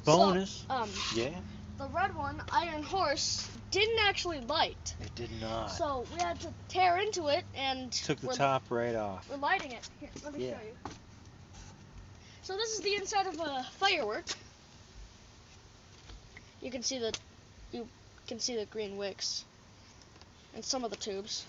bonus. So, yeah. the red one, Iron Horse, didn't actually light. It did not. So we had to tear into it and Took the top right off. we're lighting it. Here, let me Yeah. show you. So this is the inside of a firework. You can see the green wicks and some of the tubes.